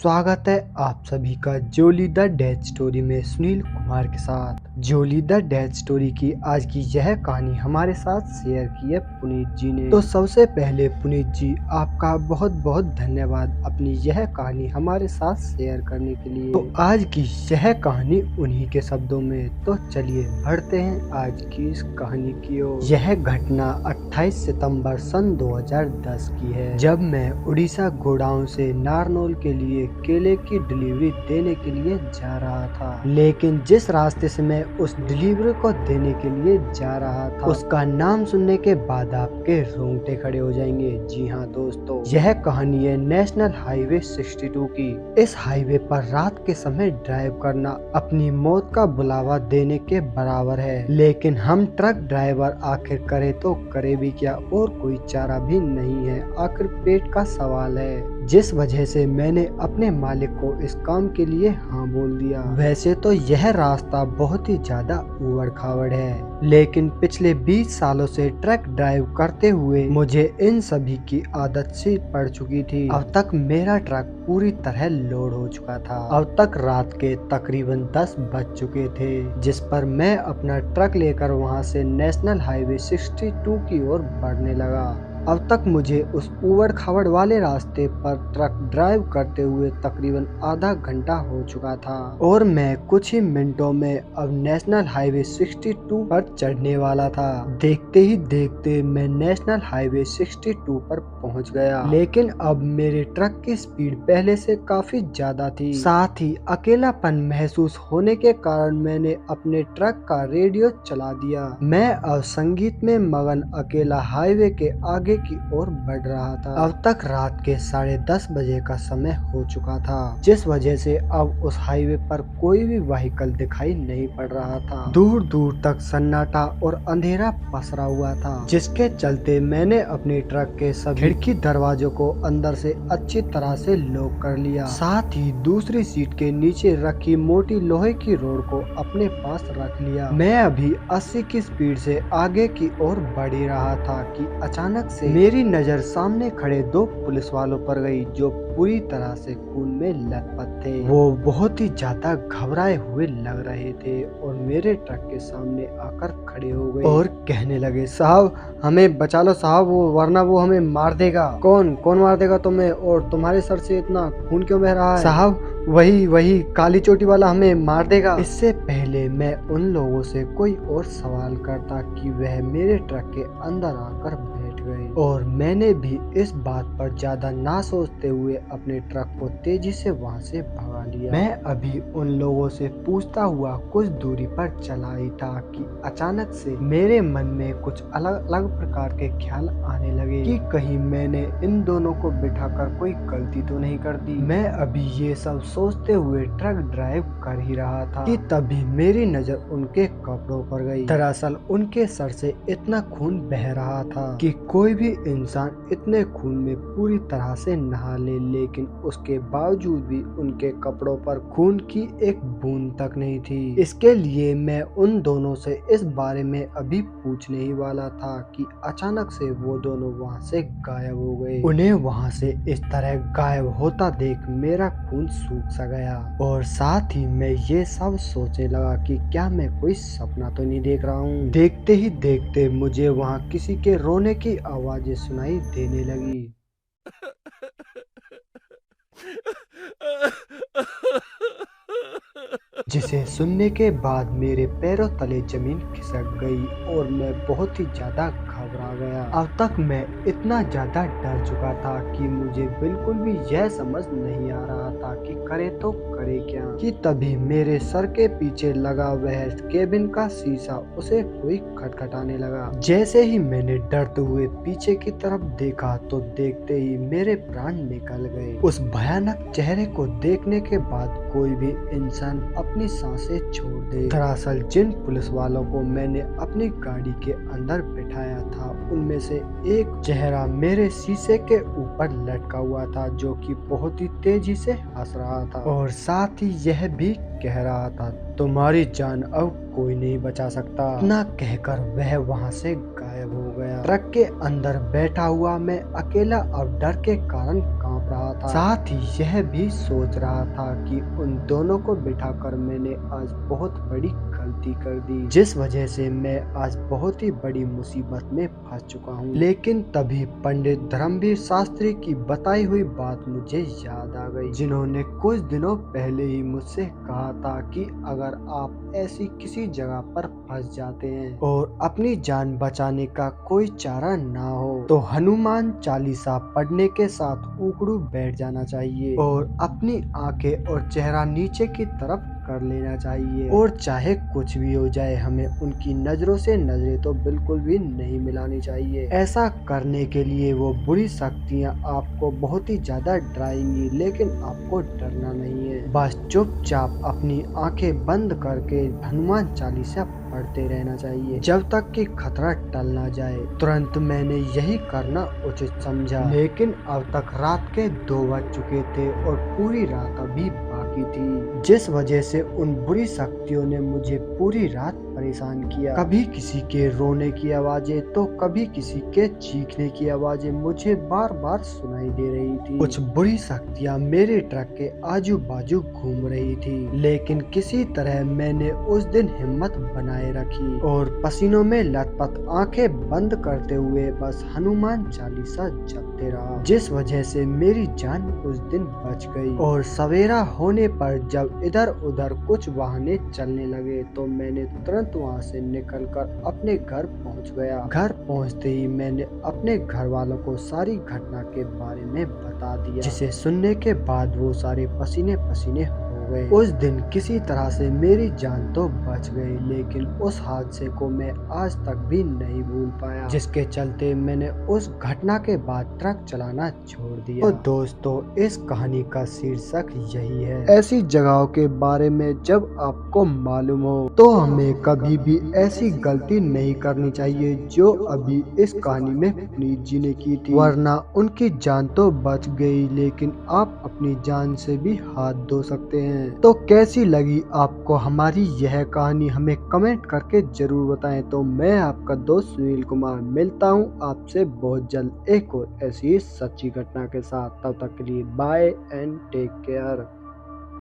स्वागत है आप सभी का जोली द डेथ स्टोरी में सुनील कुमार के साथ। जोली द डेथ स्टोरी की आज की यह कहानी हमारे साथ शेयर की है पुनीत जी ने। तो सबसे पहले पुनीत जी आपका बहुत बहुत धन्यवाद अपनी यह कहानी हमारे साथ शेयर करने के लिए। तो आज की यह कहानी उन्हीं के शब्दों में। तो चलिए बढ़ते हैं आज की इस कहानी की ओर। यह घटना 28 सितंबर सन 2010 की है, जब मैं उड़ीसा गोडाउन से नारनौल के लिए केले की डिलीवरी देने के लिए जा रहा था। लेकिन जिस रास्ते से मैं उस डिलीवरी को देने के लिए जा रहा था, उसका नाम सुनने के बाद आपके रोंगटे खड़े हो जाएंगे। जी हाँ दोस्तों, यह कहानी है नेशनल हाईवे 62 की। इस हाईवे पर रात के समय ड्राइव करना अपनी मौत का बुलावा देने के बराबर है। लेकिन हम ट्रक ड्राइवर आखिर करे तो करे भी क्या, और कोई चारा भी नहीं है। आखिर पेट का सवाल है, जिस वजह से मैंने अपने मालिक को इस काम के लिए हाँ बोल दिया। वैसे तो यह रास्ता बहुत ही ज्यादा उबड़ खाबड़ है, लेकिन पिछले 20 सालों से ट्रक ड्राइव करते हुए मुझे इन सभी की आदत सी पड़ चुकी थी। अब तक मेरा ट्रक पूरी तरह लोड हो चुका था। अब तक रात के तकरीबन 10 बज चुके थे, जिस पर मैं अपना ट्रक लेकर वहां से नेशनल हाईवे 62 की ओर बढ़ने लगा। अब तक मुझे उस उबड़ खाबड़ वाले रास्ते पर ट्रक ड्राइव करते हुए तकरीबन आधा घंटा हो चुका था, और मैं कुछ ही मिनटों में अब नेशनल हाईवे 62 पर चढ़ने वाला था। देखते ही देखते मैं नेशनल हाईवे 62 पर पहुंच गया, लेकिन अब मेरे ट्रक की स्पीड पहले से काफी ज्यादा थी। साथ ही अकेलापन महसूस होने के कारण मैंने अपने ट्रक का रेडियो चला दिया। मैं अब संगीत में मगन अकेला हाईवे के आगे की ओर बढ़ रहा था। अब तक रात के 10:30 बजे का समय हो चुका था, जिस वजह से अब उस हाईवे पर कोई भी व्हीकल दिखाई नहीं पड़ रहा था। दूर दूर तक सन्नाटा और अंधेरा पसरा हुआ था, जिसके चलते मैंने अपने ट्रक के सभी खिड़की दरवाजों को अंदर से अच्छी तरह से लॉक कर लिया। साथ ही दूसरी सीट के नीचे रखी मोटी लोहे की रोड को अपने पास रख लिया। मैं अभी 80 की स्पीड से आगे की ओर बढ़ ही रहा था कि अचानक से मेरी नजर सामने खड़े 2 पुलिस वालों पर गई, जो पूरी तरह से खून में लथपथ थे। वो बहुत ही ज्यादा घबराए हुए लग रहे थे और मेरे ट्रक के सामने आकर खड़े हो गए और कहने लगे, साहब हमें बचा लो साहब, वो वरना वो हमें मार देगा। कौन कौन मार देगा तुम्हें, और तुम्हारे सर से इतना खून क्यों बह रहा है? साहब वही काली चोटी वाला हमें मार देगा। इससे पहले मैं उन लोगों से कोई और सवाल करता कि वह मेरे ट्रक के अंदर आकर बैठ गए, और मैंने भी इस बात पर ज्यादा ना सोचते हुए अपने ट्रक को तेजी से वहां से भगा लिया। मैं अभी उन लोगों से पूछता हुआ कुछ दूरी पर चला ही था कि अचानक से मेरे मन में कुछ अलग अलग प्रकार के ख्याल आने लगे कि कहीं मैंने इन दोनों को बिठाकर कोई गलती तो नहीं कर दी। मैं अभी ये सब सोचते हुए ट्रक ड्राइव कर ही रहा था कि तभी मेरी नजर उनके कपड़ों पर गई। दरअसल उनके सर से इतना खून बह रहा था कि कोई भी इंसान इतने खून में पूरी तरह से नहा ले, लेकिन उसके बावजूद भी उनके कपड़ों पर खून की एक बूंद तक नहीं थी। इसके लिए मैं उन दोनों से इस बारे में अभी पूछने ही वाला था कि अचानक से वो दोनों वहां से गायब हो गए। उन्हें वहां से इस तरह गायब होता देख मेरा खून सूख सा गया, और साथ ही मैं ये सब सोचने लगा कि क्या मैं कोई सपना तो नहीं देख रहा हूँ। देखते ही देखते मुझे वहाँ किसी के रोने की आवाजें सुनाई देने लगी, जिसे सुनने के बाद मेरे पैरों तले जमीन खिसक गई और मैं बहुत ही ज्यादा घबरा गया। अब तक मैं इतना ज्यादा डर चुका था कि मुझे बिल्कुल भी यह समझ नहीं आ रहा था कि करे तो करे क्या, कि तभी मेरे सर के पीछे लगा वह केबिन का शीशा उसे कोई खटखटाने लगा। जैसे ही मैंने डरते हुए पीछे की तरफ देखा तो देखते ही मेरे प्राण निकल गए। उस भयानक चेहरे को देखने के बाद कोई भी इंसान अपनी सांसें छोड़ दे। दरअसल जिन पुलिस वालों को मैंने अपनी गाड़ी के अंदर बिठाया था, उनमें से एक चेहरा मेरे शीशे के ऊपर लटका हुआ था, जो कि बहुत ही तेजी से हंस रहा था, और साथ ही यह भी कह रहा था, तुम्हारी जान अब कोई नहीं बचा सकता। इतना कहकर वह वहां से गायब हो गया। ट्रक के अंदर बैठा हुआ मैं अकेला अब डर के कारण कांप रहा था, साथ ही यह भी सोच रहा था कि उन दोनों को बिठाकर मैंने आज बहुत बड़ी गलती कर दी, जिस वजह से मैं आज बहुत ही बड़ी मुसीबत में फंस चुका हूँ। लेकिन तभी पंडित धर्मवीर शास्त्री की बताई हुई बात मुझे याद आ गई, जिन्होंने कुछ दिनों पहले ही मुझसे कहा था कि अगर आप ऐसी किसी जगह पर फंस जाते हैं और अपनी जान बचाने का कोई चारा ना हो तो हनुमान चालीसा पढ़ने के साथ उकड़ू बैठ जाना चाहिए और अपनी आंखें और चेहरा नीचे की तरफ कर लेना चाहिए, और चाहे कुछ भी हो जाए हमें उनकी नजरों से नजरें तो बिल्कुल भी नहीं मिलानी चाहिए। ऐसा करने के लिए वो बुरी शक्तियाँ आपको बहुत ही ज्यादा डराएंगी, लेकिन आपको डरना नहीं है। बस चुपचाप अपनी आंखें बंद करके हनुमान चालीसा पढ़ते रहना चाहिए जब तक कि खतरा टल ना जाए। तुरंत मैंने यही करना उचित समझा, लेकिन अब तक रात के 2 बज चुके थे और पूरी रात अभी बाकी थी, जिस वजह से उन बुरी शक्तियों ने मुझे पूरी रात परेशान किया। कभी किसी के रोने की आवाजें तो कभी किसी के चीखने की आवाजें मुझे बार बार सुनाई दे रही थी। कुछ बुरी शक्तियां मेरे ट्रक के आजू बाजू घूम रही थी, लेकिन किसी तरह मैंने उस दिन हिम्मत बनाए रखी और पसीनों में लथपथ आंखें बंद करते हुए बस हनुमान चालीसा जपते रहा, जिस वजह से मेरी जान उस दिन बच गई। और सवेरा होने पर जब इधर उधर कुछ वाहने चलने लगे तो मैंने तुरंत वहां से निकलकर अपने घर पहुंच गया। घर पहुंचते ही मैंने अपने घर वालों को सारी घटना के बारे में बता दिया, जिसे सुनने के बाद वो सारे पसीने पसीने हो गए। उस दिन किसी तरह से मेरी जान तो बच गई, लेकिन उस हादसे को मैं आज तक भी नहीं भूल पाया, जिसके चलते मैंने उस घटना के बाद ट्रक चलाना छोड़ दिया। तो दोस्तों, इस कहानी का शीर्षक यही है। ऐसी जगहों के बारे में जब आपको मालूम हो तो हमें कभी भी ऐसी गलती नहीं करनी चाहिए जो अभी इस कहानी में पुनीत जी ने की थी, वरना उनकी जान तो बच गई लेकिन आप अपनी जान से भी हाथ धो सकते हैं। तो कैसी लगी आपको हमारी यह कहानी, हमें कमेंट करके जरूर बताएं। तो मैं आपका दोस्त सुनील कुमार मिलता हूं आपसे बहुत जल्द एक और ऐसी ही सच्ची घटना के साथ। तब तक के लिए बाय एंड टेक केयर।